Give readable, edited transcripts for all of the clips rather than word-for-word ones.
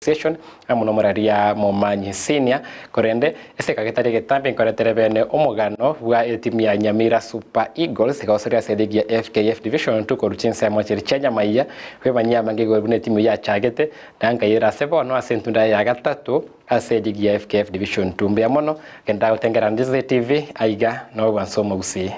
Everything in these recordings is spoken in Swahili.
Association amuno muraria Momanyi Senior korende ese kagetari getambe nkoretere bene omugano bwa timu ya Nyamira Super Eagles ikaosoria League ya FKF Division II koruchinsa ya mwachiri Kenya maiya kwebanya mangego bune timu ya chagete nanga yira sebono asentunda ya gatatu ase League ya FKF Division II mbya mono kenda utengera Ndizi TV aiga no bansoma Gusii.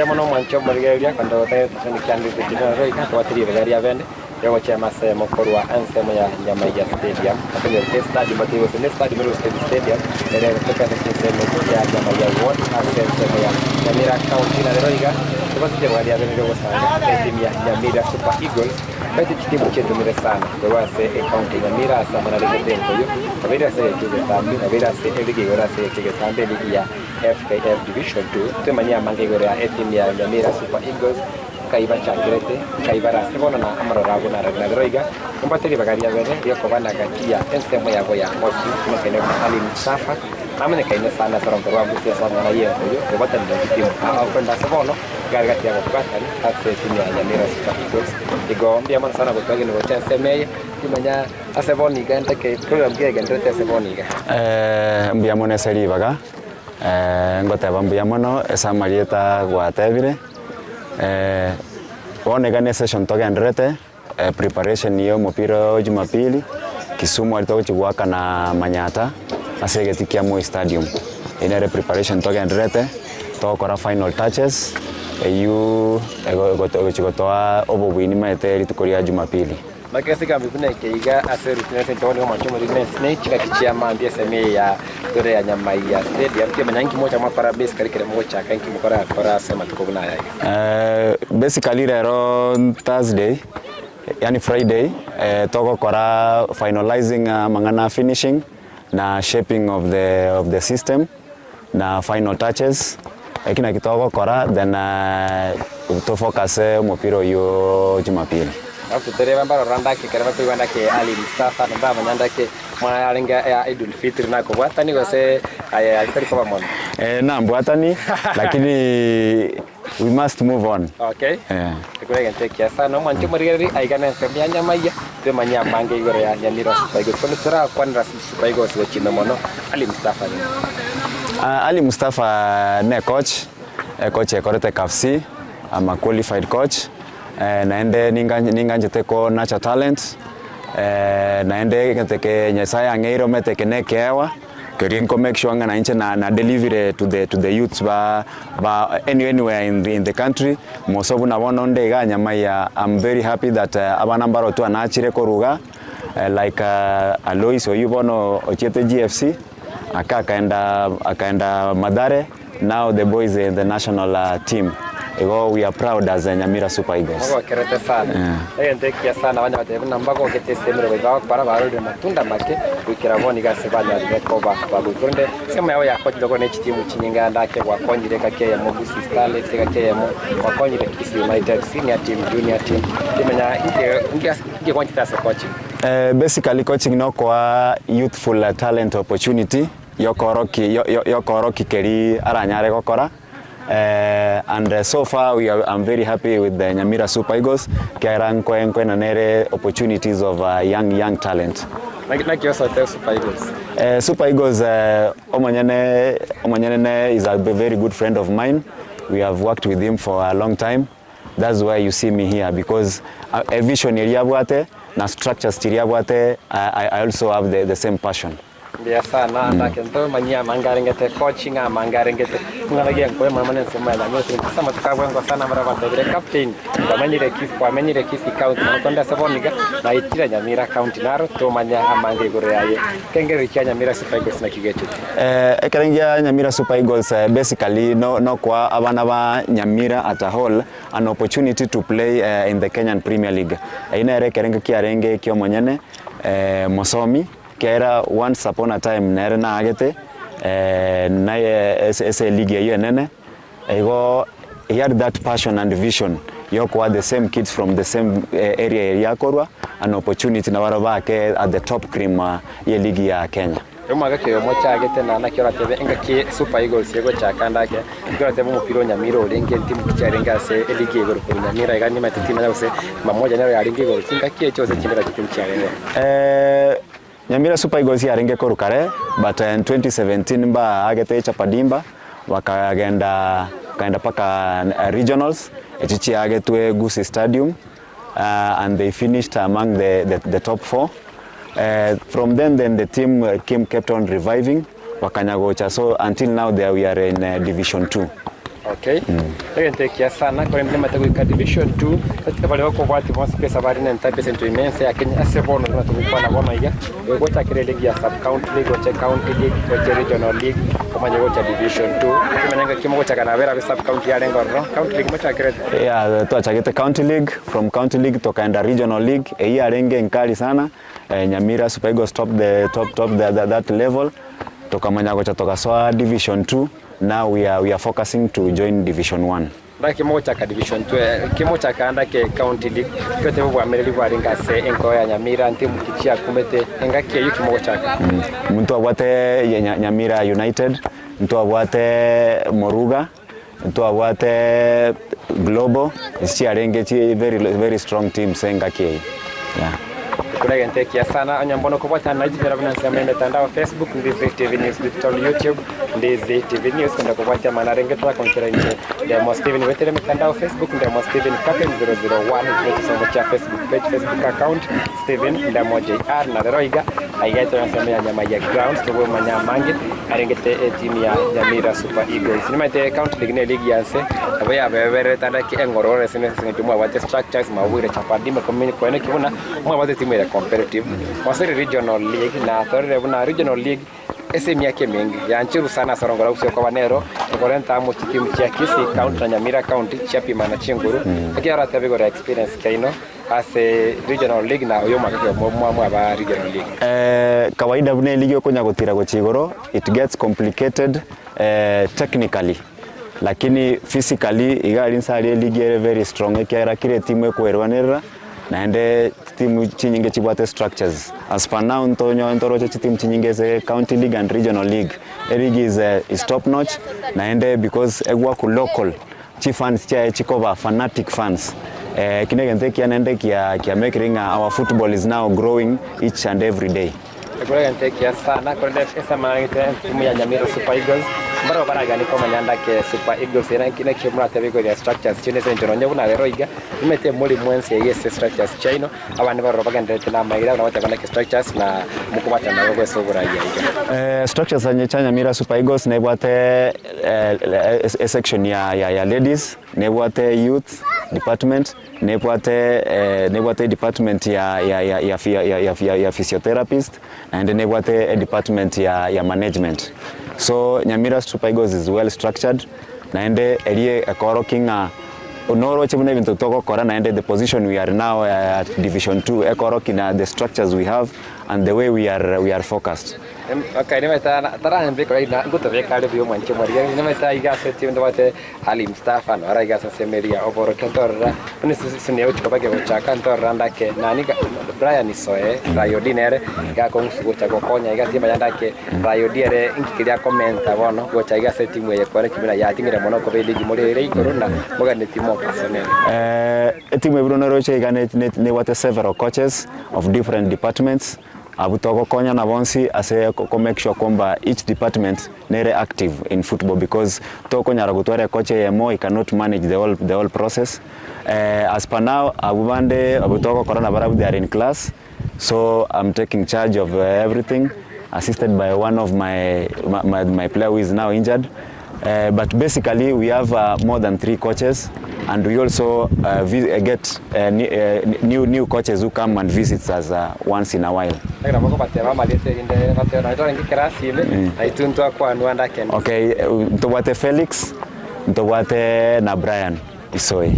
Mono mancho margeria quando te sono chiandi di genere che quattro vegari avende io c'è massa mokorwa ansemo ya NYAMIRA Stadium quindi il stadio battevo nel stadio dello stadium era tocca che si ya NYAMIRA World ansemo ya NYAMIRA Counties na roiga quando te vegari avende lo sanno e timu ya NYAMIRA Super Eagles poi ci timu c'è domire sana dove se e county NYAMIRA sta manare del tempo io avere se che tambi avere se e ligi ora se che tambi ligi ya FKF Division II tu mania mangegore ya timu ya NYAMIRA Super Eagles kaiba chakirete kaiba rasibona na amarora bona roiga kumbateri bagaria bene yo kobana gatia ensemo ya boya mochi mekene ali msafa amene kaine sana saronto wa Gusii sana na yeye yo kobata ndio timu au kwenda sabono gargati ya kubata ni ase timu ya NYAMIRA Super Eagles igombi amana sana gutwage ni wocha semeye timanya aseboni gante ke program ge gante aseboni ga mbya mone seri baga ngoteba mbya mono esa marieta gwatebire onegane session togendrete preparation yo mupira Jumapili Kisumu alitochigwaka na Manyata asegetikia Moi Stadium inere preparation togendrete tokora final touches yu gotoa obobwini maeteri tukoria Jumapili makasi kambi kuna keiga aseru tunete toni wa machomo ne chika kichia mambia seme ya dore ya NYAMIRA Stadium pia manyangi moja mapara base kale moja kanki mukora kora sema tukobuna ya basically rero Thursday yani Friday toko kora finalizing mangana finishing na shaping of the system na final touches lakini kitoko kora then to focus mupiro yo Jumapili hapo tereva mbaro randake kereva kuiwanda ke ali Mustafa na manyanda ke mwana alinga ya Idul Fitri na ko watani wase alitari kwa mono na mbwatani lakini we must move on okay tukule gente kia sana mwancho marigari aigana semya nyamaiya te manya mange igore ya NYAMIRA Super Eagles kono tura kwanra Super Eagles wachino mono ali Mustafa ali Mustafa ne coach ekorete KFC ama qualified coach naende ninganjete ko nacha talent naende keteke nyesaya ngeiro meteke nekewa kerinko make sure ngana inche na delivery to the youths ba anywhere in the country mosobu na bono ndega NYAMIRA. I'm very happy that abana mbaro tu anachire koruga like Alois oyubono ochiete GFC akaenda Madare. Now the boys in the national team. We are proud as NYAMIRA Super Eagles. Kerete sana. Ndekia sana wanya batebu nambako ketesemero bega para barode matunda make ukiraboni gasebanya bekoba bagutunde sema yao ya coach dogo nechi timu chinyinga ndake wakonyire kake ya Gusii Starlet kake ya wakonyire Kisii United senior team junior team timenya inge kwantita sa coaching basically coaching no kwa youthful talent opportunity yokoroki keri aranyare gokora and so far I'm very happy with the NYAMIRA Super Eagles kairan kwen na nere opportunities of young talent like you said Super Eagles Super Eagles omanyane is a very good friend of mine. We have worked with him for a long time. That's why you see me here because a vision iliabwate na structures iliabwate I also have the same passion. Biasa na nakento manya mangarengete coaching mangarengete ngalagia kwa mama sema la nyote sema tukabwa kwa sana mara kwa vile captain kwa manyire Kisii county na konda saboniga na itira NYAMIRA county naro to manya amange gore yaye kengeri cha NYAMIRA Super Eagles na kigecho ekerengia NYAMIRA Super Eagles basically no kwa abana ba NYAMIRA at a whole an opportunity to play in the Kenyan Premier League ina ekerenga kiarenge kio monyane mosomi kera once upon a time nere na agete na ese league hiyo nene ego he had that passion and vision yoko the same kids from the same area yakorwa an opportunity na warabake at the top cream ya league ya Kenya. Rumaga ke mocha tena na kira tebe engaki Super Eagles yego chakanda ke kira tebe mupiro Nyamira olenge timu kicharenga se league yego ko Nyamira igani matiti na yose mamoja nayo yaringi gol kinga kie chose kimbera timu kicharenga Nyamira Super Eagles yarenge ko rukare but in 2017 ba agete chapadimba wakagenda paka regionals echichi agetwe Gusii stadium and they finished among the top 4. From then the team kept on reviving wakanyagocha, so until now we are in Division 2. Okay. Ntekia sana kwa mlima takuika Division 2 katika pale wako watu mwa space habari na type center immense ya Kenya asebono na tumekuwa na goma hiya gocha kile ligi ya sub county league gocha county league gocha regional league kama gocha Division 2 kimenanga kimo gocha kana vera sub county ya lengo no county league mocha kile to achagete county league, from county league tokaenda regional league ya renge nkali sana. Nyamira Super Eagles top that level tokamanya gocha toka Division 2. Now we are focusing to join Division 1. Like mocha ka Division 2 kimocha kaanda ke county league kote bwa mereli bwa ringa se enko ya Nyamira ntimu kichia kumete engaki yuki mocha mtu abwate Nyamira United, mtu abwate Moruga, mtu abwate Global isi arenge very strong team engaki yeah. Kuna ntekia sana anyambono kupata na jipera binansi ya mitandao Facebook, Ndizi TV News, digital YouTube, Ndizi TV News kwenda kupata manarenge toka konkera nje. Ndemo Steven wetere mitandao Facebook, Ndemo Steven Captain 001 kwetu cha Facebook page, Facebook account Steven Ndemo JR na Roiga aigaito nasemea nyama ya grounds tuwe manyamange arengete timu ya Nyamira Super Eagles. Nimate account league yanse abaya bebere tandaki engorore sine tumwa wate structures mawire chapadima community kwene kibuna mwa wate timu ya competitive wasiri regional league na thorire buna regional league ese miaka mingi yanchiru sana sorongora usio kwa wanero korenta mu timu cha Kisii county na Nyamira county chapi mana chinguru akiara tabigora experience kaino as a regional league na uyo makake mwa ba regional league kawaida bune league yokonya gutira gochigoro it gets complicated technically lakini physically igali nsali league very strong ekiara kire timu ekwerwanira naende timu chinyinge chibwate structures as per now ntoroche timu chinyinge ze county league and regional league league is top notch naende because egwa ku local chief fans cha chikova fanatic fans kinegente kianende kia making our football is now growing each and every day. Kwa ntekia sana kwa esa maana timu ya Nyamira Super Eagles mbaro baragani koma nyanda ke Super Eagles ina kine kimura tabiko ya structures chine senjoro nyabu na Leroiga imete muri mwense yes structures chaino abandi baro baganda tena magira na wata ke structures na mukubata na gogo sobura ya structures anya Nyamira Super Eagles ne bwate a section ya ladies ne bwate youth department ne bwate department ya physiotherapist and ne bwate a department ya management. So Nyamira Super Eagles is well structured naende elie akoro kinga onoro chebuna ibintu toko kora naende the position we are now at Division 2 ekoro kina the structures we have and the way we are focused. Okay, nimeta tara mbiko ina nguto vekale bio manche maria nimeta igase timu wate hali Mustafa no ara igase semeria oboro kentorra ni sinye uchi kabage uchaka ntorra ndake nani Brian Isoe Rayodinere ga konsugo cha gokonya igase mayandake Rayodinere inkikiria commenta bono gocha igase timu ye kore kimira ya timira mono ko beligi muri corona moga ne timu personnel timu ebruno roche igane ne wate several coaches of different departments abutoko konya na bonsi ase ko make sure kwamba each department nere active in football because toko nyara gutware coach yemo he cannot manage the whole process. As per now abubande abutoko corona barabu they are in class, so I'm taking charge of everything assisted by one of my player who is now injured. But basically we have more than 3 coaches and we also get new coaches who come and visit us once in a while. Okay, ntobate Felix, ntobate na Brian Isoe.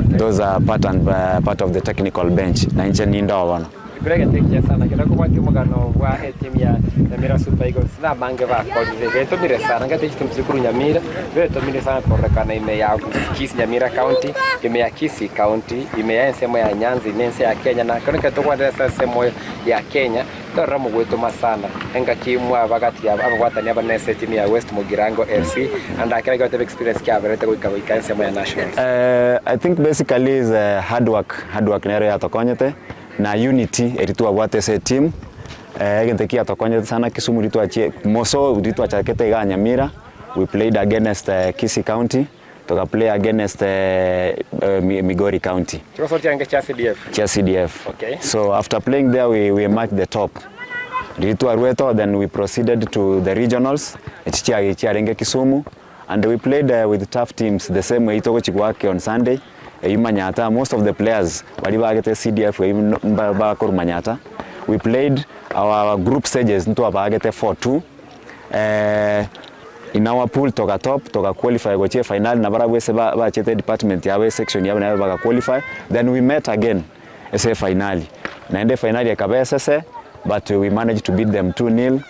Those are part of the technical bench. Na nche ninda wana. Kurege tekia sana kila kwa timu gano wa timu ya Nyamira Super Eagles na bange ba kwa vile to mire sana ngati timu zikuru Nyamira vile to mire sana kwa kana ime ya Kisii Nyamira County ime ya Kisii County ime ya semo ya Nyanza inense ya Kenya na kana kwa sasa semo ya Kenya tora mu gwetu masana enga timu abagati abagwatani abanese timu ya West Mugirango FC and I can get the experience kya verete kwa semo ya national. I think basically is hard work nere ya tokonyete na unity eritua gwate se team egenteki atokonyete sana Kisumu ritu achie moso ritu achakete ga Nyamira. We played against Kisii County, toka play against Migori County. Chiko sorti ange cha CDF. Okay. So after playing there we matched the top. Ritu arweto, then we proceeded to the regionals chiarenge Kisumu, and we played with tough teams the same way itoko chigwake on Sunday. Manyata, most of the players wali bagete CDF bakor Manyata. We played our group stages into abagete 4-2. In our pool toka top toka qualify gochie final na barabwese ba chete department yawe section yawe na baga qualify, then we met again ese finali na ende finali yakabesese, but we managed to beat them 2-0.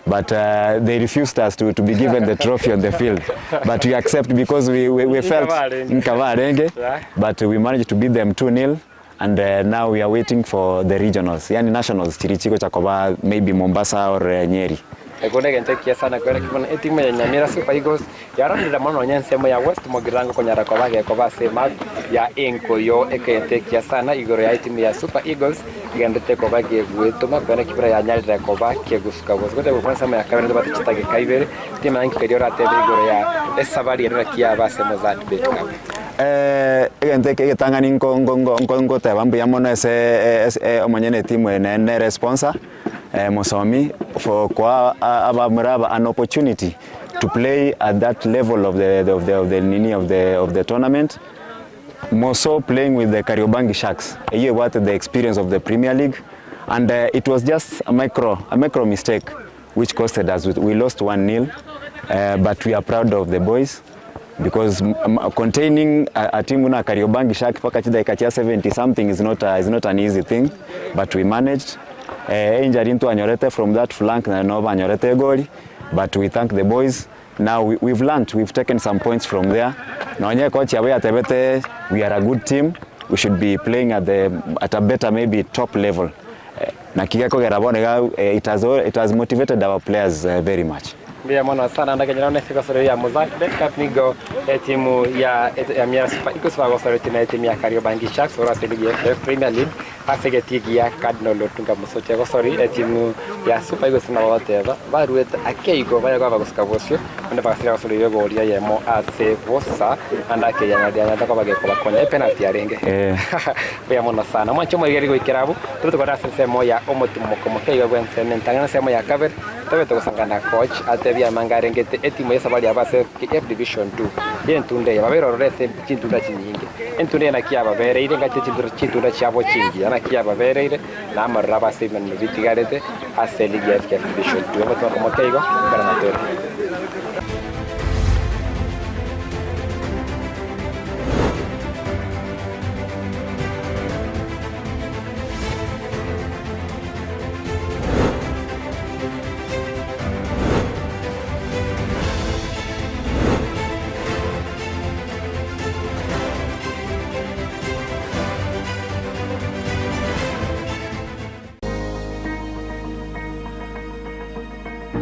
But they refused us to be given the trophy on the field. But we accept because we felt in Kavarenge. But we managed to beat them 2-0. And now we are waiting for the regionals. Yani nationals, Chirichiko, Chakoba, maybe Mombasa or Nyeri. Ekone gentekia sana kwa kibona timu ya Nyamira Super Eagles yarandira mano nyansemo ya West Mugirango konyara kwa bage kwa sema ya enko yo ekentekia sana igoro ya timu ya Super Eagles igendete kwa bage gwetuma kwa kibra ya nyarira kwa bage gusuka goskote kwa sema ya kabere bati chitage kaibere timu yanki kediora tebe igoro ya esabari ya kia basemo za bet cup egenteke tangani ngongo tebambu yamono ese omanyene timu ene responsa Mosomi for kwa abamraba an opportunity to play at that level of the tournament. Moso playing with the Kariobangi Sharks. You what the experience of the Premier League, and it was just a micro mistake which costed us. We lost 1-0, but we are proud of the boys because containing a team na Kariobangi Sharks paka chida 70 something is not an easy thing, but we managed. Injury into Anyorete from that flank na Nova Anyorete goal, but we thank the boys. Now we've learned, we've taken some points from there. Na wenyewe coach yawe atebete, we are a good team. We should be playing at a better maybe top level. Na kigako gerabone it has motivated our players very much. Bia mwana sana ndake nyona nefika sore ya Mozambique cup nigo timu ya Nyamira Super Eagles wa sore timu ya Kariobangi Sharks ora League FKF Premier League asegeti ya Cardinal Lotunga musoche go sore timu ya Super Eagles na whatever baruet akeigo baya kwa baguskavosio ende bakasira sore yo golia yemo ase vosa andake ya ndia ndaka bage kwa konya penalty arenge bia mwana sana mwancho mwigeri go ikirabu tuto kwa semo ya omotimo como keigo gwense ntangana semo ya cover tabe to sangana coach atebia mangarengete etimu ya sabali abase FKF Division II yentunde babero rese chintunda chinyingi entunde na kia babere ile ngati chintunda chabo chingi ana kia babere ile na maraba sema no vitigarete ase League ya FKF Division II abato como kaigo para mater.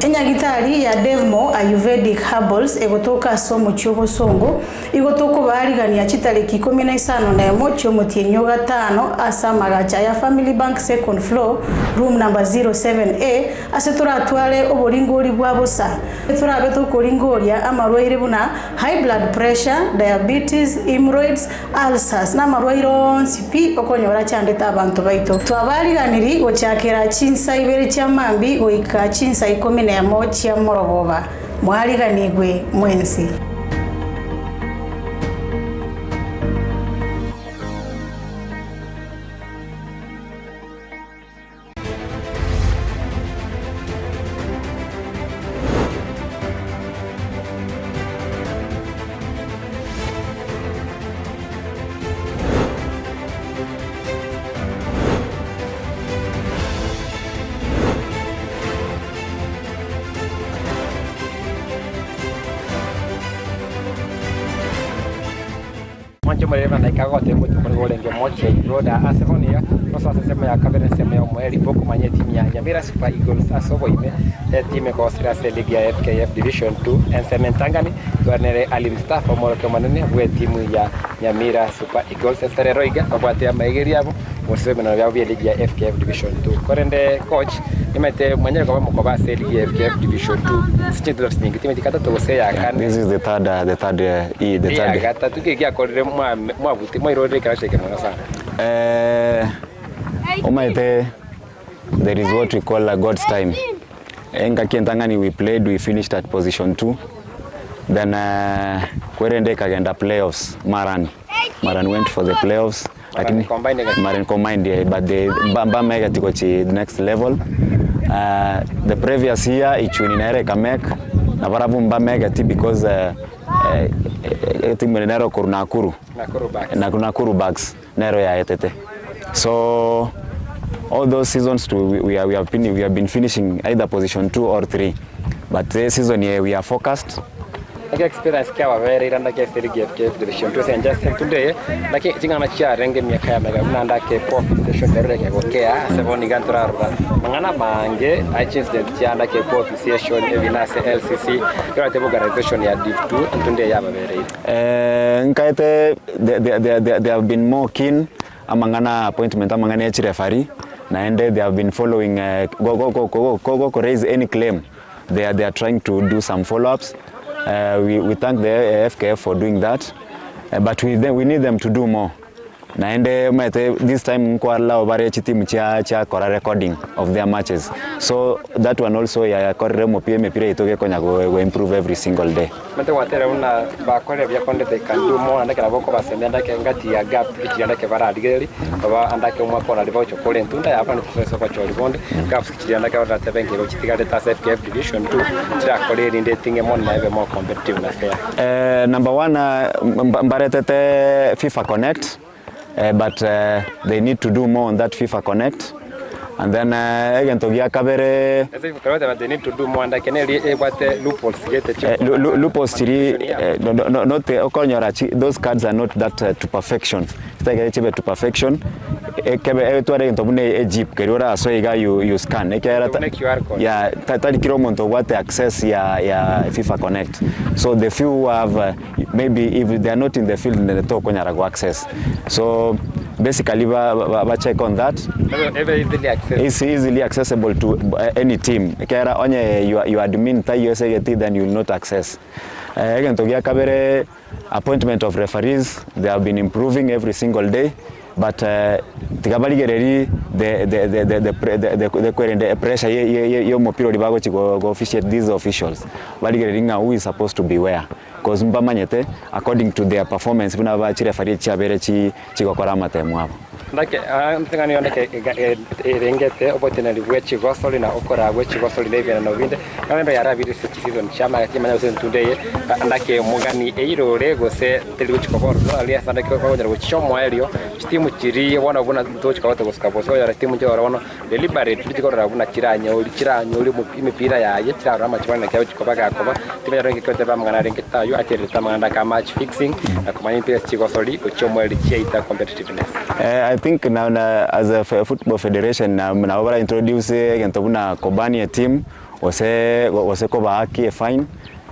Enyagitari ya Devmo Ayurvedic Herbals egotoka somo chyogo songo igotoko barigania chitariki 15 na emocho mutienyo gatano asa magacha ya Family Bank second floor room number 07A asetura atwale oboringori bwa bosa turabe tukoringoria amarwaire buna high blood pressure, diabetes, hemorrhoids, ulcers na marwaire sipi okonyora chandeta abantu baito twabariganiri gochakera chinsa ibere chamambi goika chinsa 10 ya mochi ya morogoba mwariganigwe mwensi. manche mareva na ikagote mu tukore nge moche roda asevonia kosa sema ya kabere sema ya mweli boko manye timu ya Nyamira Super Eagles asoboime timu kwa Australia League ya FKF Division II Ensementangani twanere alimstafa moroke manene bwe timu ya Nyamira Super Eagles estareroiga babwate ya maigeri abo museme na bya League ya FKF Division II korende coach nimete mwenyewe kwa mkoba League ya FKF Division II sichindo singi timu tikata tose ya kan. This is the third ya gata tukigia korere mwabuti moirode karasheke mwana sana Umaite, there is what we call a God's time. Enga Kientangani we finished at position 2. Then Kwerende kagenda playoffs, Maran went for the playoffs. Maran combined, but the Bamba mega tikochi the next level. The previous year ichuninere kamek navarabu mba mega ti because timu nero Nakuru Bags nero ya etete. So all those seasons we have been finishing either position 2 or 3, but this season here we are focused. Like experience kawa very randa ke League ya FKF Division 2 and just today like jingana chia renge miaka ya mega nanda ke prof session dere ke gokea sevoni gantura ruba mangana mange achins de chia nda ke prof session evinase LCC kwa tebo organization ya Div 2 tunde ya babere nkaite they have been more keen amangana appointment amangana each referee naende they have been following go raise any claim they are trying to do some follow-ups. We thank the FKF for doing that, but we need them to do more. Naende this time nkwala obare chitimu cha kora recording of their matches, so that one also ya korre mo pia mepira itoke konya go improve every single day. Mate watera una ba kore bya konde they can do more andake naboko basende andake ngati ya gap kichi andake bara adigeri baba andake umwa kora livocho kole ntunda hapa ni professor kwa choli bonde gaps kichi andake ora tebenke go chitigade tas FKF Division 2 tira kore rinde tinge mon na ebe more competitive na fair. Number 1 mbaretete FIFA Connect. But they need to do more on that FIFA Connect, and then again to via kabere. They need to do more and I can what loopholes get loopholes not the those cards are not that to perfection. It's like to perfection. Kebe to re to bune Egypt kerora so you scan yeah tali kilometer what access ya FIFA Connect. So the few who have maybe if they are not in the field they talk on go access. So basically we check on that. It's easily accessible to any team. Kera onye you admin ta USA then you will not access. Again to via kabere appointment of referees, they have been improving every single day, but tikabaligereri the pressure yo mopiro libago go officiate these officials baligereri who is supposed to be where, because mbamanyete according to their performance buna ba chi referee chi abere chi gokora matemu hapo ndake mtengani yoneke rengete opportunity wechi gosoli na okora wechi gosoli levena no vinde kamendo yara bidi season chama kimanya usen today ndake mugani eiro rego se telichi koboro alias ndake ko nyara wechi chomo elio timu chiri wana buna tochi kawote goskapo so yara timu jora wana deliberate tuli korora buna chiranyo uri imipira ya yetira rama chwana kyo chikobaga akoba timu yara ngikote ba mangana rengeta yo atere tamanga ka match fixing na kumanya pia chigosoli chomo eli cheita competitiveness. I think now as a football federation now we introduce agentobuna kobani a team wase koba haki a fine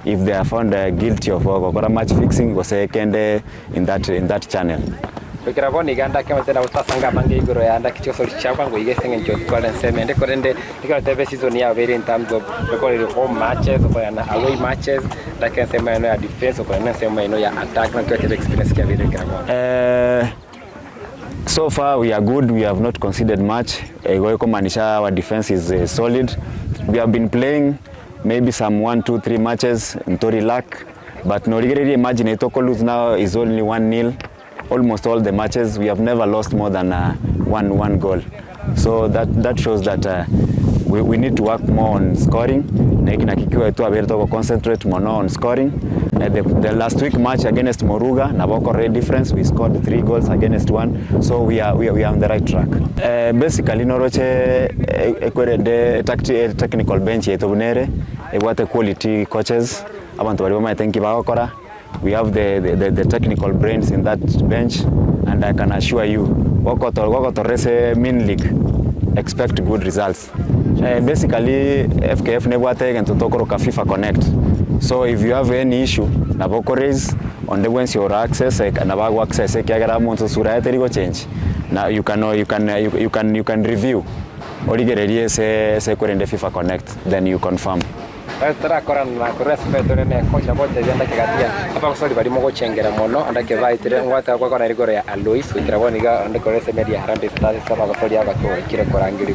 if they are found guilty of match fixing wase kende in that channel. Bekiraboni ganda kama tena utasanga bange igoro ya anda kicho soli chapa ngo igese ngenjo twala nseme ende korende dikala tebe season ya very in terms of the home matches or away matches like nsema ya defense or nsema ya attack na kwa experience ya very kiraboni. So far we are good. We have not conceded much. Our defense is solid. We have been playing maybe some 1, 2, 3 matches in Tori luck, but no really imagine Itoko lose now is only 1-0. Almost all the matches we have never lost more than one goal. So that shows that we need to work more on scoring. Concentrate more on scoring. The last week match against Moruga, Naboko red difference, we scored 3 goals against 1. So we are on the right track. Basically, Noroche technical bench etobunere, what quality coaches. Abantu bari bamaye thank you bakora We have the technical brains in that bench, and I can assure you, wako to main league, expect good results. Basically, FKF never taken to talk about FIFA Connect. So if you have any issue, naboko raise on the ones your access, nabago access, change. Now you can review. Or you get say FIFA Connect, then you confirm. Tara koran na respect ne coach about the yanda kagatia apa so bari mo chengera mono anda ke vai tire ngwata kwa kona rigoro ya Alois utraboniga anda ko rese media harambe stars saba ko ya gato kire korangiri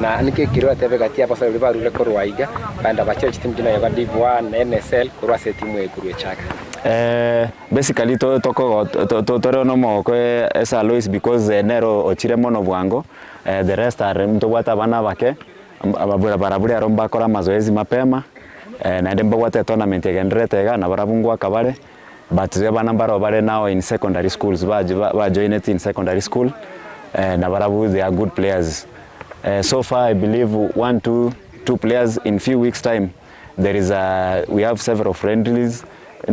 na anike kiro atebe gatia apa so bari le korwaiga banda ba church team jina ya Div 1 NSL kurwa se timu e kurwe chaka basically to no mo ko esa Alois because nero ochire mono bwango the rest are mto wata bana bake barabara romba kora mazoezi mapema na ndemba wate tournament egenretega na barabungwa kabare but bana mbaro bare now in secondary schools ba join it in secondary school na barabu they are good players. So far I believe two players in few weeks time. There is we have several friendlies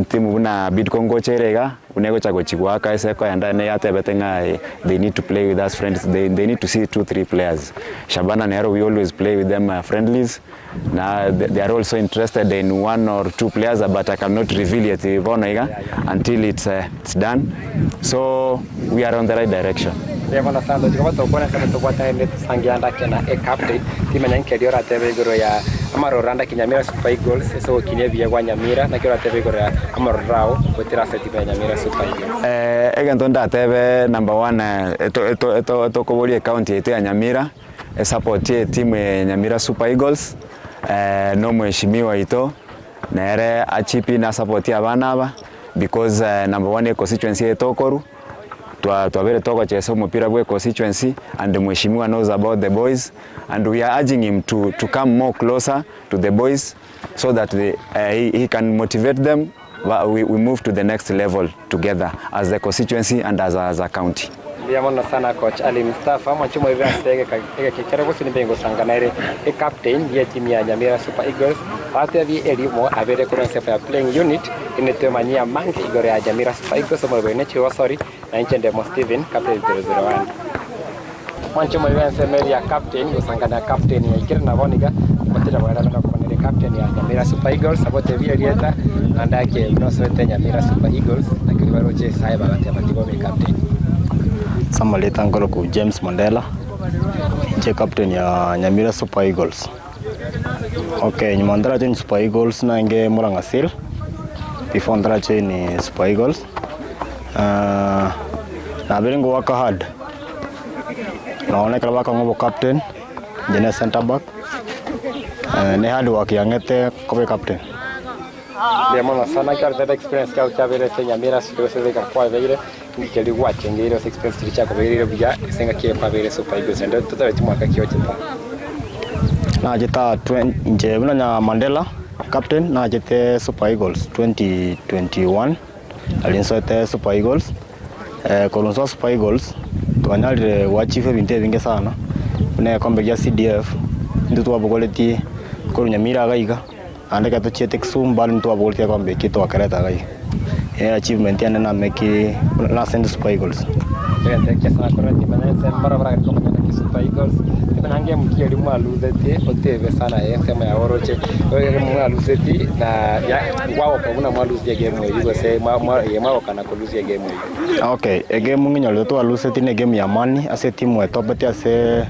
team una bid Congo cherega unego chago chigwaka iseko yanda ne yatebetenga they need to play with us friends, they need to see 2-3 players. Shabana Nero we always play with them friendlies. Now they are also interested in 1 or 2 players, but I cannot reveal it until it's done. So we are on the right direction. Demona sando digo to kona sana to kwata net sangianda kena e captain timenya nkediora tebe goro ya amaro randa Nyamira Super Eagles so kinebia kwa Nyamira na kira tebe goro ya amaro rao wetira seti ba Nyamira Super Eagles egentonda tebe number 1 to kobori county yetu ya Nyamira support timu ya Nyamira Super Eagles no mheshimiwa ito nere achipi na support abana aba because number 1 constituency etokoru twabere toko chesa mupira bwe constituency and mheshimiwa knows about the boys and we are urging him to come more closer to the boys so that he can motivate them. We move to the next level together as the constituency and as a county. Ndiamona sana coach Ali Mustafa mwachumo hivi asege kikere bosi nibengo sanganere captain ya timu ya Nyamira Super Eagles hata vi elimo abere kuna sefa ya playing unit inetemania mangi igore ya Nyamira Super Eagles mo bene chiwa sorry na nchende mo Steven captain 001 mwachumo hivi aseme ya captain usangana captain ya ikira na boniga mtenda bwana na kwa captain ya Nyamira Super Eagles sabote vi elieta andake mnosete Nyamira Super Eagles na kilibaro che saiba batema tibo captain Samaleta ngolo ku James Mandela je captain ya Nyamira Super Eagles. Okay, nyamandara je Super Eagles na nge Murang'a Seal before ndara je ni Super Eagles na biringo waka hard naona kala waka ngobo captain jene center back ne hard work yangete kobe captain Demona sana kar experience ka utabere Nyamira Super Eagles ka kwa vile nikeli watch ngiro experience ticha ko vile bya senga ke kwa vile Super Eagles ndo tutale timwaka kiyo chita na jeta 20 nje buna Mandela captain na jete Super Eagles 2021 alinsote Super Eagles kolonso Super Eagles tuanyalire wachife binte binge sana une kombe ya CDF ndu twabogoleti ko Nyamira gaiga andika to chete ksumba ndu twabogoleti kombe kito akareta gaiga achievement yana na meki na send Super Eagles kaya sana korati manese barabara kama na Super Eagles nange mkieli mwaluzeti oteve sana sema ya oroche mwaluzeti na ya wao kwa mwaluzi ya game hiyo se mwa kana kuluzi ya game hiyo okay game nginyo to aluzeti ne game ya mani ase timu etopete ase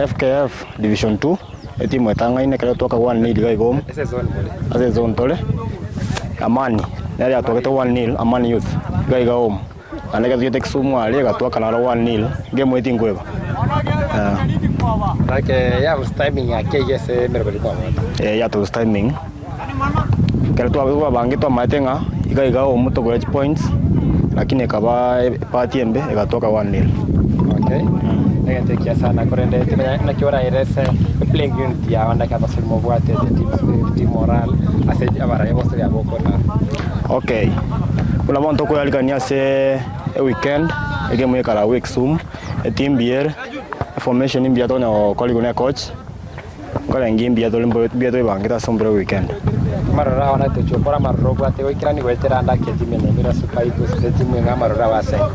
FKF Division II timu etanga ine kale toka 1-0 gaigom ase zone tole amani nari atoketo 1-0 amani youth gaiga home aneka tuyete Kisumu ali gatoka na 1-0 game eti ngweba like ya timing yake yese merobali kwa ya to timing kale tu abu bangi to matenga igaiga home to goal points lakini kaba party embe gatoka 1-0 okay ngete kia sana korende na kiora irese playing unit ya wanda kaba sulmo bwate team moral ase abara yebo ya boko na okay kuna bonto ko alikania se weekend game yekala week sum team bier formation imbia to na koligo na coach ngala ngimbi ya to limbo bia to bangita sombro weekend marora ona tuchokora marogo ate wikirani gwetera ndake timu ya Nyamira Super Eagles timu ya marora wa Senko.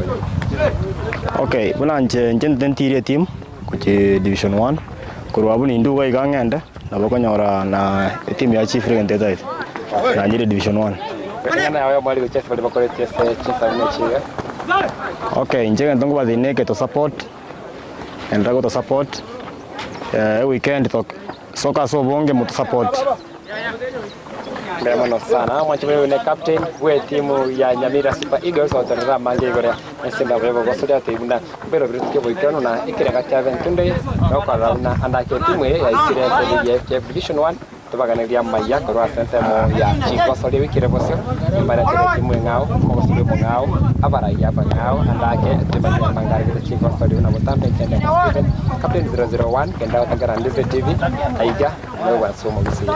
Okay, buna nje team kuchi Division 1 kurwabu ni nduga igangenda na bakonyora na timu ya Chief Regent na njire Division 1. Kana yawe mwali kuchesa bali bakore chesa mnechiga. Okay, nje ndongo badineke to support and rago to support weekend to soka so bonge mu support. Ndemano sana mwachiwe ne captain we timu ya Nyamira Super Eagles otorera mange gore nsinda bwego gosoda tibunda pero britike boikano na ikirega cha ventunde okara na andake timu ya ikire FKF Division 1 tubaganeria maya korwa sense mo ya chiko sori wikire bosio mbara timu ngao ko sori mo ngao abara ya ngao andake tibanya mangari chiko sori na botambe tende captain 001 kenda otangara Ndizi TV aiga no wa somo Gusii.